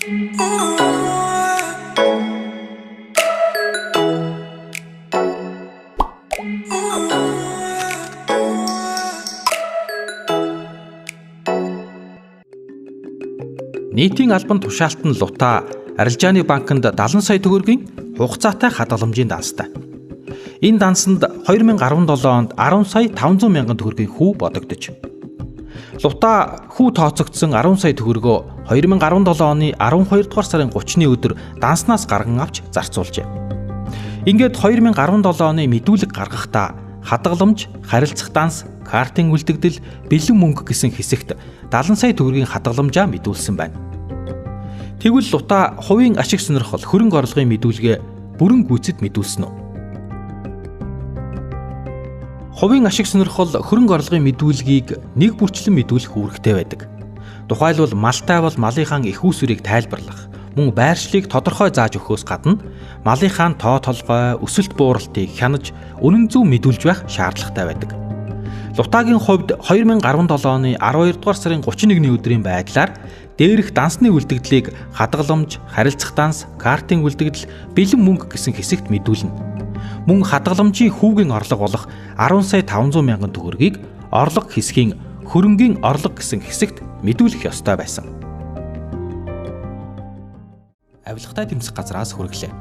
Нийтийн албан тушаалтан Лута арилжааны банкнд 70 сая төгрөгийн хугацаатай хадгаламжийн данстай. Энэ дансанд 2017 онд 10 сая 500 мянган төгрөгийн хүү бодогдож. Лута хүү тооцогдсон 10 сая төгрөгөө 2017 оны 12 дугаар сарын 30-ны өдөр данснаас гарган авч зарцуулжээ. Ингээд 2017 оны мэдүүлэг гаргахдаа хадгаламж, харилцах данс, картын үлдэгдэл, бэлэн мөнгө гэсэн хэсэгт 70 сая төгрөгийн хадгаламжаа мэдүүлсэн байна. Тэгвэл Лута хувийн ашиг сонирхол хөрөнгө орлогын мэдүүлгээ бүрэн гүйцэд мэдүүлсэн үү? Хувийн ашиг сонирхол хөрөнгө орлогын мэдүүлгийг нэг бүрчлэн мэдүүлэх үүрэгтэй байдаг. Тухайлбал малтай бол малынхаа их үүсвэрийг тайлбарлах, мөн байршлыг тодорхой зааж өгөхөөс гадна малынхаа тоо толгой, өсөлт бууралтыг хянаж үнэн зөв мэдүүлж байх шаардлагатай байдаг. Лутагийн хувьд 2017 оны 12 дугаар сарын 31-ний өдрийн байдлаар дээрх дансны үлдэгдлийг хадгаламж, харилцах данс, картын үлдэгдэл, бэлэн мөнгө гэсэн хэсэгт мэдүүлнэ. Мөн хадгаламжийн хүүгийн орлого болох 10 сая 500 мянган төгрөгийг орлого хэсгийн хөрөнгийн орлого гэсэн хэсэгт мэдүүлэх ёстой байсан. Авилгатай тэмцэх газраас хүргэлээ.